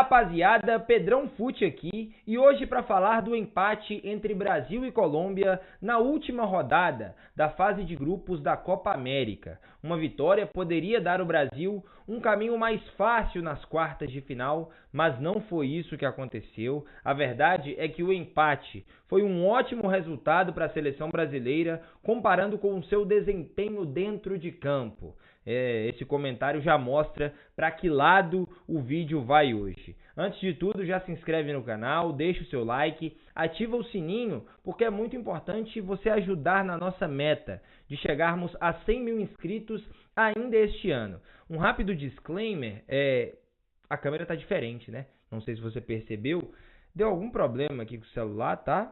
rapaziada, Pedrão Fute aqui e hoje para falar do empate entre Brasil e Colômbia na última rodada da fase de grupos da Copa América. Uma vitória poderia dar ao Brasil um caminho mais fácil nas quartas de final, mas não foi isso que aconteceu. A verdade é que o empate foi um ótimo resultado para a seleção brasileira comparando com o seu desempenho dentro de campo. Esse comentário já mostra para que lado o vídeo vai hoje. Antes de tudo, já se inscreve no canal, deixa o seu like, ativa o sininho, porque é muito importante você ajudar na nossa meta de chegarmos a 100 mil inscritos ainda este ano. Um rápido disclaimer, a câmera está diferente, né? Não sei se você percebeu, deu algum problema aqui com o celular, tá?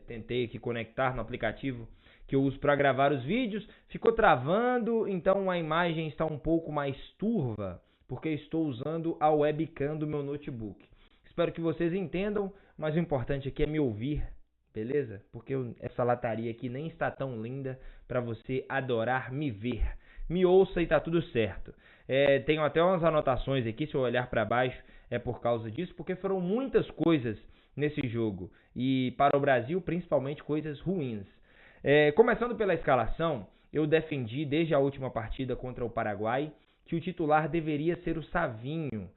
Tentei aqui conectar no aplicativo que eu uso para gravar os vídeos, ficou travando, então a imagem está um pouco mais turva, porque estou usando a webcam do meu notebook. Espero que vocês entendam, mas o importante aqui é me ouvir, beleza? Porque essa lataria aqui nem está tão linda para você adorar me ver. Me ouça e tá tudo certo. Tenho até umas anotações aqui, se eu olhar para baixo é por causa disso, porque foram muitas coisas nesse jogo, e para o Brasil principalmente coisas ruins. Começando pela escalação, eu defendi desde a última partida contra o Paraguai que o titular deveria ser o Savinho.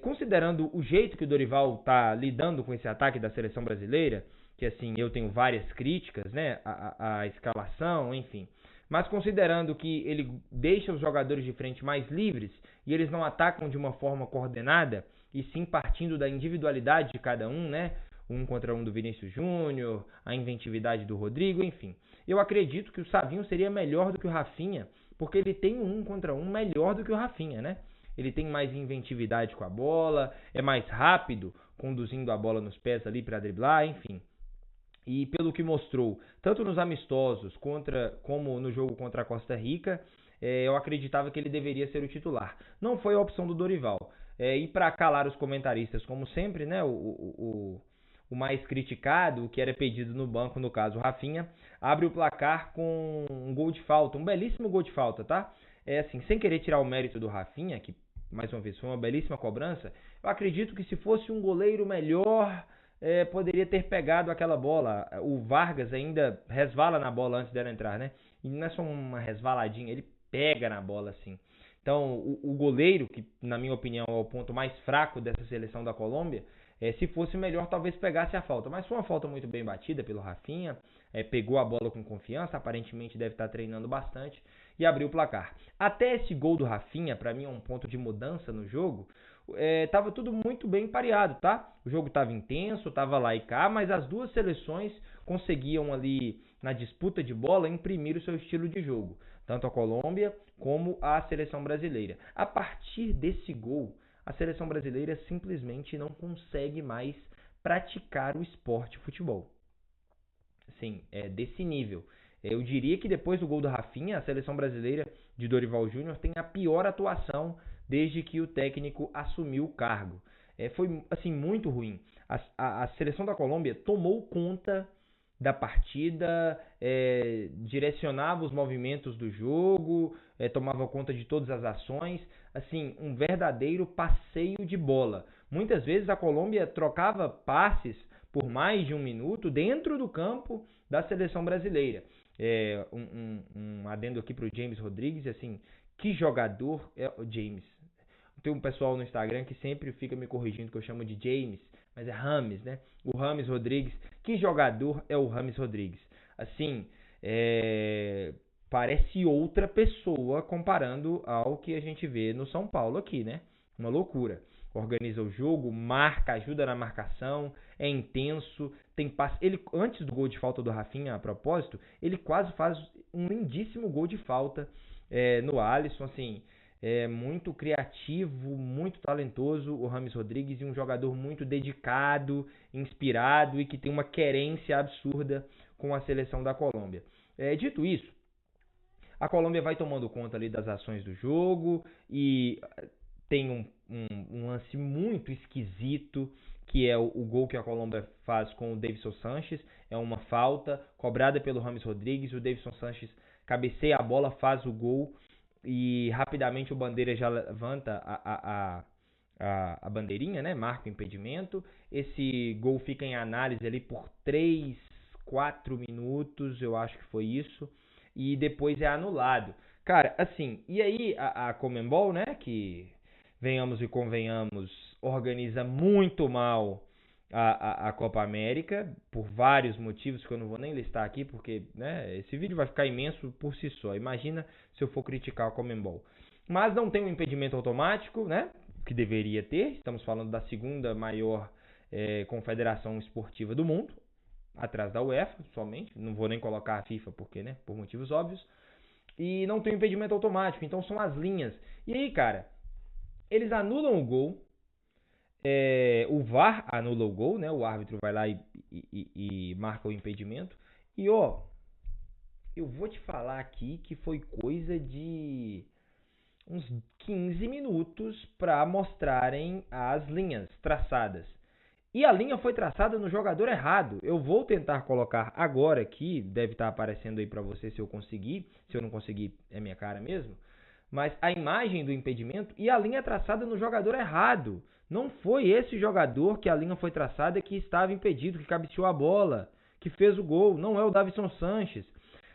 Considerando o jeito que o Dorival está lidando com esse ataque da seleção brasileira, que assim, eu tenho várias críticas, né, a escalação, enfim, mas considerando que ele deixa os jogadores de frente mais livres e eles não atacam de uma forma coordenada, e sim partindo da individualidade de cada um, né, um contra um do Vinícius Júnior, a inventividade do Rodrigo, enfim. Eu acredito que o Savinho seria melhor do que o Rafinha, porque ele tem um contra um melhor do que o Rafinha, né? Ele tem mais inventividade com a bola, é mais rápido, conduzindo a bola nos pés ali para driblar, enfim. E pelo que mostrou, tanto nos amistosos como no jogo contra a Costa Rica, eu acreditava que ele deveria ser o titular. Não foi a opção do Dorival. E para calar os comentaristas, como sempre, né, o mais criticado, o que era pedido no banco, no caso o Rafinha, abre o placar com um gol de falta, um belíssimo gol de falta, tá? Assim, sem querer tirar o mérito do Rafinha, que mais uma vez foi uma belíssima cobrança, eu acredito que se fosse um goleiro melhor, poderia ter pegado aquela bola. O Vargas ainda resvala na bola antes dela entrar, né? E não é só uma resvaladinha, ele pega na bola assim. Então, o goleiro, que na minha opinião é o ponto mais fraco dessa seleção da Colômbia, se fosse melhor, talvez pegasse a falta. Mas foi uma falta muito bem batida pelo Rafinha. Pegou a bola com confiança. Aparentemente deve estar treinando bastante. E abriu o placar. Até esse gol do Rafinha, para mim é um ponto de mudança no jogo. Tava tudo muito bem pareado, tá? O jogo estava intenso, tava lá e cá. Mas as duas seleções conseguiam ali, na disputa de bola, imprimir o seu estilo de jogo. Tanto a Colômbia como a seleção brasileira. A partir desse gol, a seleção brasileira simplesmente não consegue mais praticar o esporte futebol. Sim, é desse nível. Eu diria que depois do gol do Rafinha, a seleção brasileira de Dorival Júnior tem a pior atuação desde que o técnico assumiu o cargo. Foi assim muito ruim. A seleção da Colômbia tomou conta da partida, direcionava os movimentos do jogo, tomava conta de todas as ações, assim, um verdadeiro passeio de bola. Muitas vezes a Colômbia trocava passes por mais de um minuto dentro do campo da seleção brasileira. Um adendo aqui para o James Rodrigues, assim, que jogador é o James? Tem um pessoal no Instagram que sempre fica me corrigindo que eu chamo de James, mas é Rames, né? O Rames Rodrigues. Que jogador é o Rames Rodrigues? Assim, parece outra pessoa comparando ao que a gente vê no São Paulo aqui, né? Uma loucura. Organiza o jogo, marca, ajuda na marcação, é intenso, tem passe. Ele, antes do gol de falta do Rafinha, a propósito, ele quase faz um lindíssimo gol de falta no Alisson, assim. Muito criativo, muito talentoso o Rames Rodrigues e um jogador muito dedicado, inspirado e que tem uma querência absurda com a seleção da Colômbia. Dito isso, a Colômbia vai tomando conta ali das ações do jogo e tem um lance muito esquisito que é o gol que a Colômbia faz com o Davinson Sánchez. É uma falta cobrada pelo Rames Rodrigues, o Davinson Sánchez cabeceia a bola, faz o gol. E rapidamente o Bandeira já levanta a bandeirinha, né? Marca o impedimento. Esse gol fica em análise ali por 3, 4 minutos, eu acho que foi isso. E depois é anulado. Cara, assim, e aí a Conmebol, né? Que, venhamos e convenhamos, organiza muito mal a Copa América, por vários motivos que eu não vou nem listar aqui, porque né, esse vídeo vai ficar imenso por si só. Imagina se eu for criticar a Conmebol. Mas não tem um impedimento automático, né? Que deveria ter. Estamos falando da segunda maior confederação esportiva do mundo, atrás da UEFA somente. Não vou nem colocar a FIFA porque, né? Por motivos óbvios. E não tem um impedimento automático. Então são as linhas. E aí, cara, eles anulam o gol. O VAR anula o gol, né? O árbitro vai lá e marca o impedimento. E ó, eu vou te falar aqui que foi coisa de uns 15 minutos para mostrarem as linhas traçadas. E a linha foi traçada no jogador errado. Eu vou tentar colocar agora aqui, deve estar aparecendo aí para você se eu conseguir. Se eu não conseguir, é minha cara mesmo. Mas a imagem do impedimento e a linha é traçada no jogador errado. Não foi esse jogador que a linha foi traçada que estava impedido, que cabeceou a bola, que fez o gol. Não é o Davinson Sanches.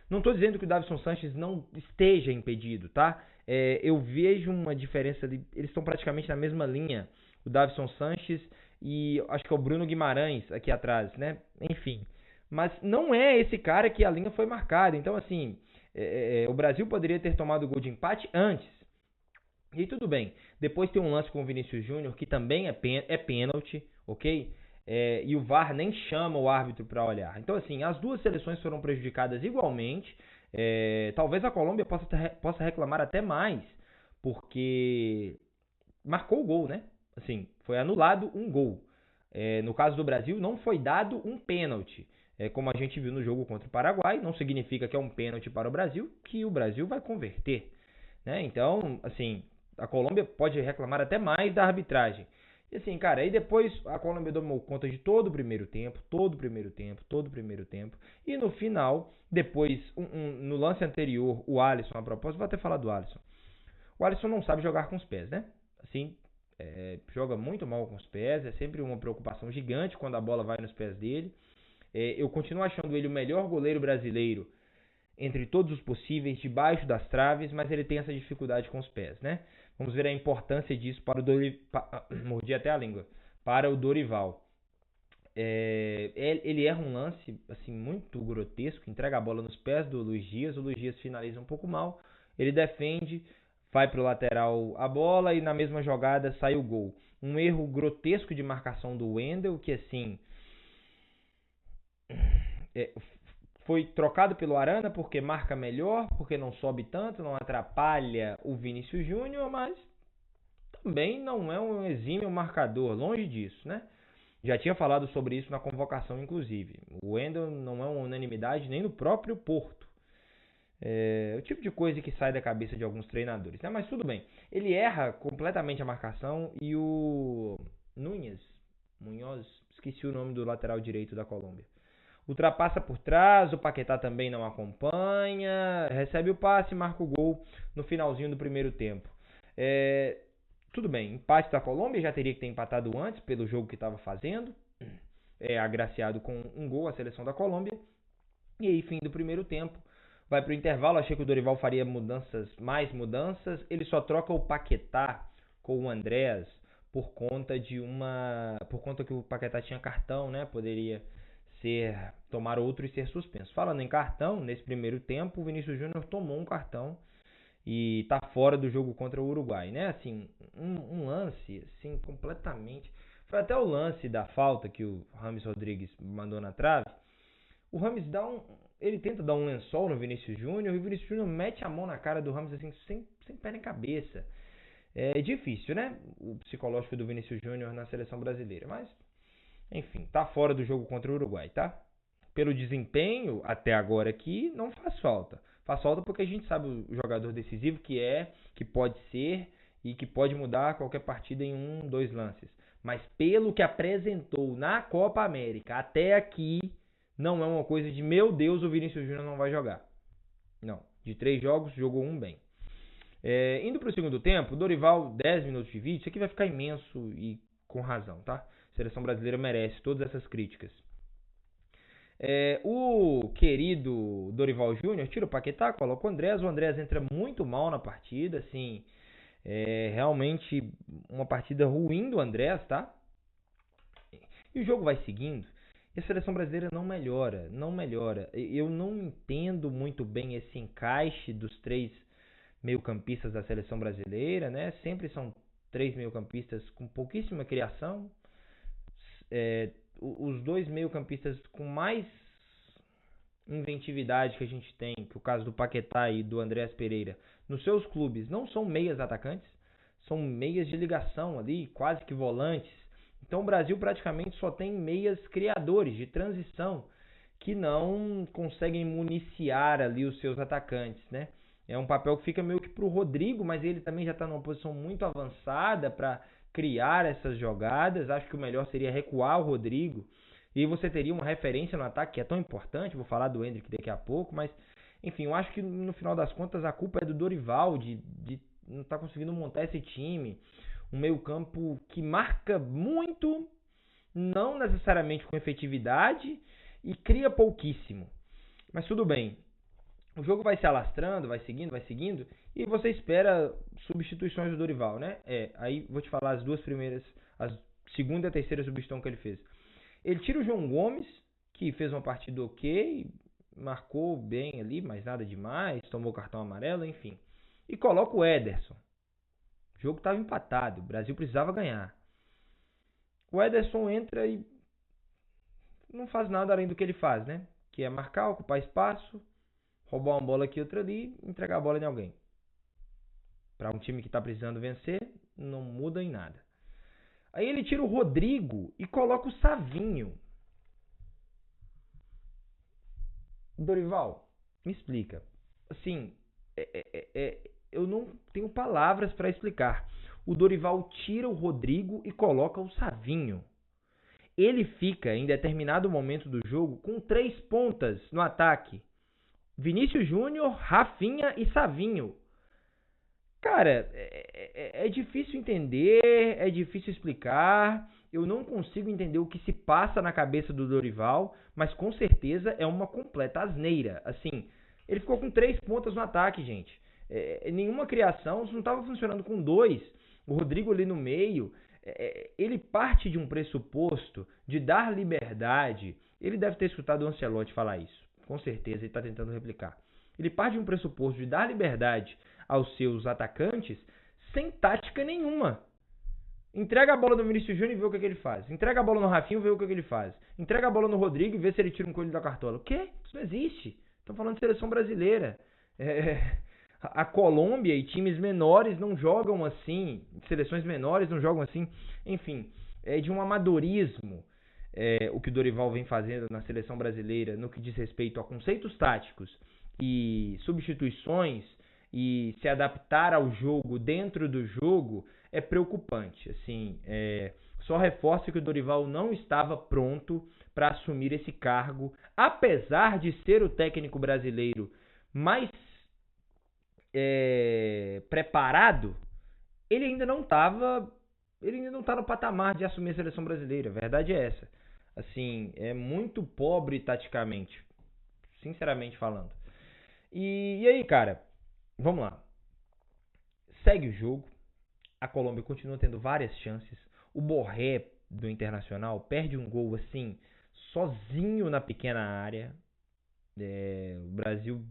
Não estou dizendo que o Davinson Sanches não esteja impedido, tá? Eu vejo uma diferença, eles estão praticamente na mesma linha, o Davinson Sanches e acho que é o Bruno Guimarães aqui atrás, né? Enfim, mas não é esse cara que a linha foi marcada, então assim, o Brasil poderia ter tomado o gol de empate antes, e tudo bem. Depois tem um lance com o Vinícius Júnior que também é pênalti, ok? E o VAR nem chama o árbitro para olhar. Então, assim, as duas seleções foram prejudicadas igualmente. Talvez a Colômbia possa reclamar até mais, porque marcou o gol, né? Assim, foi anulado um gol. No caso do Brasil, não foi dado um pênalti. Como a gente viu no jogo contra o Paraguai, não significa que é um pênalti para o Brasil, que o Brasil vai converter. Né? Então, assim, a Colômbia pode reclamar até mais da arbitragem. E assim, cara, aí depois a Colômbia tomou conta de todo o primeiro tempo, e no final, depois, no lance anterior, o Alisson, a propósito, vou até falar do Alisson. O Alisson não sabe jogar com os pés, né? Assim, joga muito mal com os pés, é sempre uma preocupação gigante quando a bola vai nos pés dele. Eu continuo achando ele o melhor goleiro brasileiro entre todos os possíveis, debaixo das traves, mas ele tem essa dificuldade com os pés, né? Vamos ver a importância disso para o Dorival. Mordi até a língua. Para o Dorival. Ele erra um lance assim muito grotesco, entrega a bola nos pés do Luiz Dias, o Luiz Dias finaliza um pouco mal, ele defende, vai para o lateral a bola e na mesma jogada sai o gol. Um erro grotesco de marcação do Wendel, que assim foi trocado pelo Arana porque marca melhor, porque não sobe tanto, não atrapalha o Vinícius Júnior, mas também não é um exímio marcador, longe disso, né? Já tinha falado sobre isso na convocação, inclusive. O Wendel não é uma unanimidade nem no próprio Porto. É o tipo de coisa que sai da cabeça de alguns treinadores, né? Mas tudo bem. Ele erra completamente a marcação e o Munhoz, esqueci o nome do lateral direito da Colômbia. Ultrapassa por trás, o Paquetá também não acompanha, recebe o passe e marca o gol no finalzinho do primeiro tempo. Tudo bem, empate da Colômbia, já teria que ter empatado antes pelo jogo que estava fazendo. Agraciado com um gol a seleção da Colômbia. E aí, fim do primeiro tempo, vai para o intervalo. Achei que o Dorival faria mais mudanças. Ele só troca o Paquetá com o Andrés por conta que o Paquetá tinha cartão, né? Poderia tomar outro e ser suspenso. Falando em cartão, nesse primeiro tempo, o Vinícius Júnior tomou um cartão e tá fora do jogo contra o Uruguai, né? Assim, um lance, assim, completamente... Foi até o lance da falta que o Rames Rodrigues mandou na trave. O Rames ele tenta dar um lençol no Vinícius Júnior e o Vinícius Júnior mete a mão na cara do Rames, assim, sem pé nem cabeça. É difícil, né? O psicológico do Vinícius Júnior na seleção brasileira, mas... Enfim, tá fora do jogo contra o Uruguai, tá? Pelo desempenho, até agora aqui, não faz falta. Faz falta porque a gente sabe o jogador decisivo que pode ser e que pode mudar qualquer partida em 2 lances. Mas pelo que apresentou na Copa América até aqui, não é uma coisa de, meu Deus, o Vinícius Júnior não vai jogar. Não, de 3 jogos, jogou 1 bem. Indo para o segundo tempo, Dorival, 10 minutos de vídeo, isso aqui vai ficar imenso e com razão, tá? A seleção brasileira merece todas essas críticas. O querido Dorival Júnior tira o Paquetá, coloca o Andrés entra muito mal na partida, assim, realmente uma partida ruim do Andrés, tá? E o jogo vai seguindo, e a seleção brasileira não melhora. Eu não entendo muito bem esse encaixe dos três meio-campistas da seleção brasileira, né? Sempre são três meio-campistas com pouquíssima criação. Os dois meio-campistas com mais inventividade que a gente tem, que o caso do Paquetá e do Andrés Pereira, nos seus clubes, não são meias atacantes, são meias de ligação ali, quase que volantes. Então o Brasil praticamente só tem meias criadores de transição que não conseguem municiar ali os seus atacantes, né? É um papel que fica meio que para o Rodrigo, mas ele também já está numa posição muito avançada para criar essas jogadas. Acho que o melhor seria recuar o Rodrigo. E você teria uma referência no ataque que é tão importante. Vou falar do Endrick daqui a pouco, mas enfim, eu acho que no final das contas a culpa é do Dorival de não estar conseguindo montar esse time. Um meio-campo que marca muito, não necessariamente com efetividade, e cria pouquíssimo. Mas tudo bem. O jogo vai se alastrando, vai seguindo, e você espera substituições do Dorival, né? Aí vou te falar as duas primeiras, a segunda e a terceira substituição que ele fez. Ele tira o João Gomes, que fez uma partida ok, marcou bem ali, mas nada demais, tomou cartão amarelo, enfim. E coloca o Ederson. O jogo estava empatado, o Brasil precisava ganhar. O Ederson entra e não faz nada além do que ele faz, né? Que é marcar, ocupar espaço, roubar uma bola aqui, outra ali, entregar a bola em alguém. Para um time que está precisando vencer, não muda em nada. Aí ele tira o Rodrigo e coloca o Savinho. Dorival, me explica. Assim, eu não tenho palavras para explicar. O Dorival tira o Rodrigo e coloca o Savinho. Ele fica, em determinado momento do jogo, com 3 pontas no ataque. Vinícius Júnior, Rafinha e Savinho. Cara, é difícil entender, é difícil explicar. Eu não consigo entender o que se passa na cabeça do Dorival, mas com certeza é uma completa asneira. Assim, ele ficou com 3 pontas no ataque, gente. Nenhuma criação, não estava funcionando com 2. O Rodrigo ali no meio, ele parte de um pressuposto de dar liberdade. Ele deve ter escutado o Ancelotti falar isso. Com certeza ele está tentando replicar. Ele parte de um pressuposto de dar liberdade aos seus atacantes sem tática nenhuma. Entrega a bola no Vinícius Júnior e vê o que ele faz. Entrega a bola no Rafinho e vê o que ele faz. Entrega a bola no Rodrigo e vê se ele tira um coelho da cartola. O quê? Isso não existe. Estão falando de seleção brasileira. A Colômbia e times menores não jogam assim. Seleções menores não jogam assim. Enfim, é de um amadorismo o que o Dorival vem fazendo na seleção brasileira no que diz respeito a conceitos táticos e substituições e se adaptar ao jogo dentro do jogo é preocupante. Assim, só reforça que o Dorival não estava pronto para assumir esse cargo, apesar de ser o técnico brasileiro mais preparado. Ele ainda não está no patamar de assumir a seleção brasileira. A verdade é essa. Assim, é muito pobre taticamente, sinceramente falando. E aí, cara, vamos lá. Segue o jogo. A Colômbia continua tendo várias chances. O Borré do Internacional perde um gol assim, sozinho na pequena área. O Brasil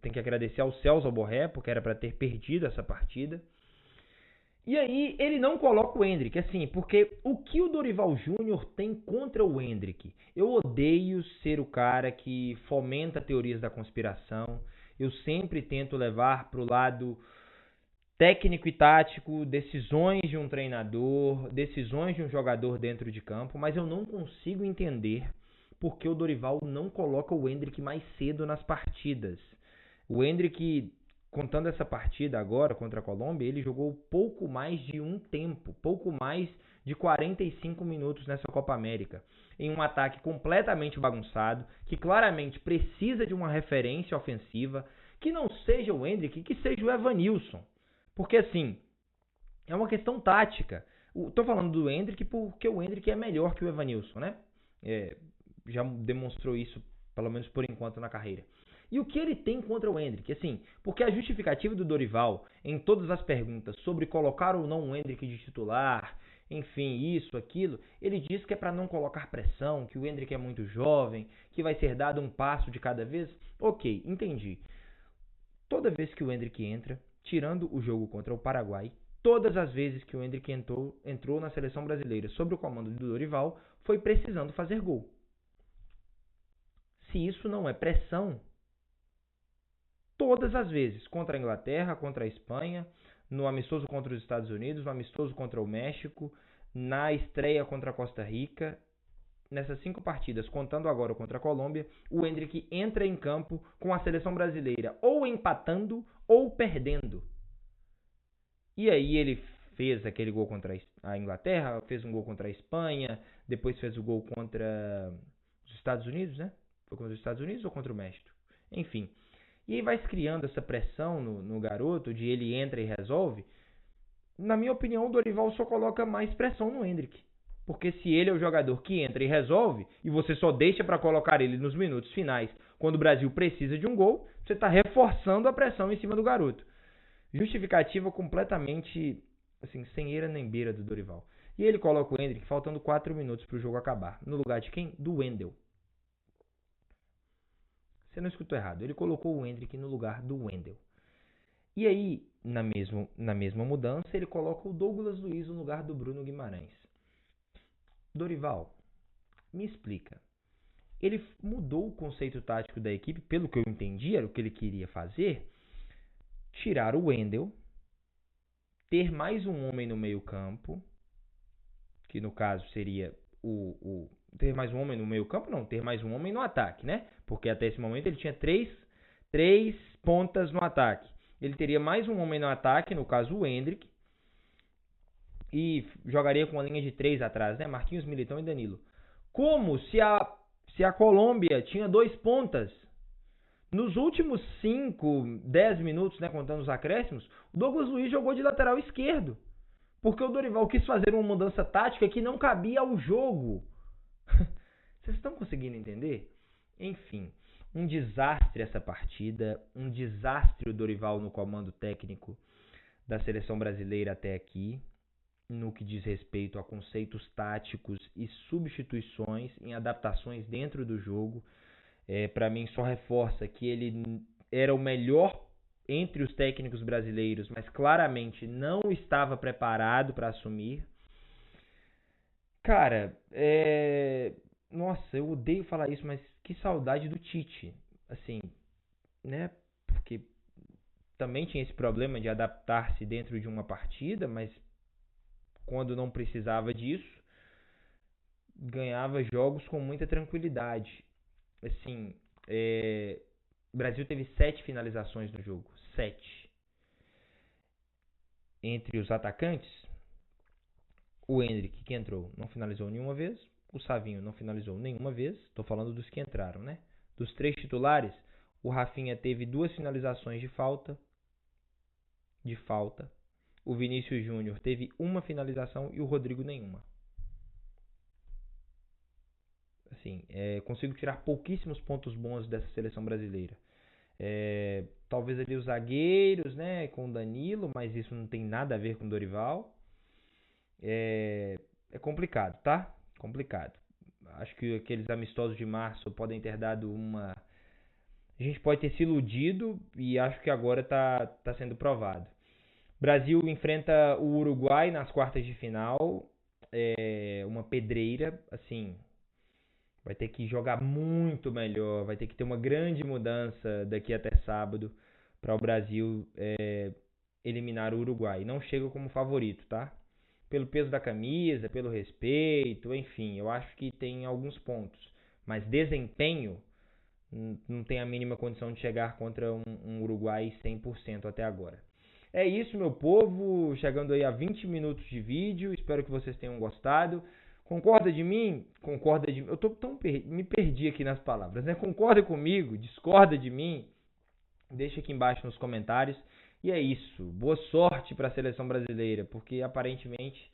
tem que agradecer aos céus ao Borré, porque era para ter perdido essa partida. E aí ele não coloca o Endrick, assim, porque o que o Dorival Júnior tem contra o Endrick? Eu odeio ser o cara que fomenta teorias da conspiração. Eu sempre tento levar para o lado técnico e tático, decisões de um treinador, decisões de um jogador dentro de campo, mas eu não consigo entender por que o Dorival não coloca o Endrick mais cedo nas partidas. O Endrick, contando essa partida agora contra a Colômbia, ele jogou pouco mais de um tempo, pouco mais de 45 minutos nessa Copa América, em um ataque completamente bagunçado, que claramente precisa de uma referência ofensiva, que não seja o Endrick, que seja o Evanilson. Porque assim, é uma questão tática. Tô falando do Endrick porque o Endrick é melhor que o Evanilson, né? Já demonstrou isso, pelo menos por enquanto, na carreira. E o que ele tem contra o Endrick? Assim, porque a justificativa do Dorival, em todas as perguntas sobre colocar ou não o Endrick de titular, enfim, isso, aquilo, ele diz que é para não colocar pressão, que o Endrick é muito jovem, que vai ser dado um passo de cada vez. Ok, entendi. Toda vez que o Endrick entra, tirando o jogo contra o Paraguai, todas as vezes que o Endrick entrou na seleção brasileira sob o comando do Dorival, foi precisando fazer gol. Se isso não é pressão, todas as vezes, contra a Inglaterra, contra a Espanha, no amistoso contra os Estados Unidos, no amistoso contra o México, na estreia contra a Costa Rica, nessas 5 partidas, contando agora contra a Colômbia, o Endrick entra em campo com a seleção brasileira ou empatando ou perdendo. E aí ele fez aquele gol contra a Inglaterra, fez um gol contra a Espanha, depois fez o gol contra os Estados Unidos, né? Foi contra os Estados Unidos ou contra o México? Enfim. E aí vai criando essa pressão no garoto, de ele entra e resolve. Na minha opinião, o Dorival só coloca mais pressão no Endrick. Porque se ele é o jogador que entra e resolve, e você só deixa para colocar ele nos minutos finais, quando o Brasil precisa de um gol, você está reforçando a pressão em cima do garoto. Justificativa completamente, assim, sem eira nem beira do Dorival. E ele coloca o Endrick faltando 4 minutos para o jogo acabar. No lugar de quem? Do Wendel. Você não escutou errado. Ele colocou o Endrick no lugar do Wendel. E aí, na mesma mudança, ele coloca o Douglas Luiz no lugar do Bruno Guimarães. Dorival, me explica. Ele mudou o conceito tático da equipe, pelo que eu entendi, era o que ele queria fazer, tirar o Wendel, ter mais um homem no meio campo, que no caso seria ter mais um homem no meio campo, não, ter mais um homem no ataque, né? Porque até esse momento ele tinha três pontas no ataque. Ele teria mais um homem no ataque, no caso o Endrick, e jogaria com uma linha de 3 atrás, né? Marquinhos, Militão e Danilo. Como se a Colômbia tinha 2 pontas? Nos últimos 5, 10 minutos, né, contando os acréscimos, o Douglas Luiz jogou de lateral esquerdo. Porque o Dorival quis fazer uma mudança tática que não cabia ao jogo. Vocês estão conseguindo entender? Enfim, um desastre essa partida, um desastre o Dorival no comando técnico da seleção brasileira até aqui, no que diz respeito a conceitos táticos e substituições em adaptações dentro do jogo. Para mim só reforça que ele era o melhor entre os técnicos brasileiros, mas claramente não estava preparado para assumir. Cara, nossa, eu odeio falar isso, mas que saudade do Tite, assim, né? Porque também tinha esse problema de adaptar-se dentro de uma partida, mas quando não precisava disso, ganhava jogos com muita tranquilidade. Assim, o Brasil teve 7 finalizações no jogo. 7. Entre os atacantes, o Endrick, que entrou, não finalizou nenhuma vez. O Savinho não finalizou nenhuma vez. Estou falando dos que entraram, né? Dos 3 titulares, o Rafinha teve 2 finalizações de falta. O Vinícius Júnior teve 1 finalização e o Rodrigo nenhuma. Assim, consigo tirar pouquíssimos pontos bons dessa seleção brasileira. Talvez ali os zagueiros, né, com o Danilo, mas isso não tem nada a ver com o Dorival. É complicado, tá? Complicado. Acho que aqueles amistosos de março podem ter dado uma... A gente pode ter se iludido e acho que agora tá sendo provado. Brasil enfrenta o Uruguai nas quartas de final. Uma pedreira, assim... Vai ter que jogar muito melhor, vai ter que ter uma grande mudança daqui até sábado para o Brasil eliminar o Uruguai. Não chega como favorito, tá? Pelo peso da camisa, pelo respeito, enfim, eu acho que tem alguns pontos. Mas desempenho, não tem a mínima condição de chegar contra um Uruguai 100% até agora. É isso, meu povo, chegando aí a 20 minutos de vídeo, espero que vocês tenham gostado. Concorda de mim? Concorda de mim? Eu me perdi aqui nas palavras, né? Concorda comigo? Discorda de mim? Deixa aqui embaixo nos comentários. E é isso. Boa sorte para a seleção brasileira, porque aparentemente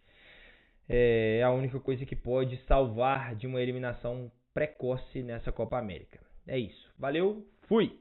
é a única coisa que pode salvar de uma eliminação precoce nessa Copa América. É isso. Valeu, fui!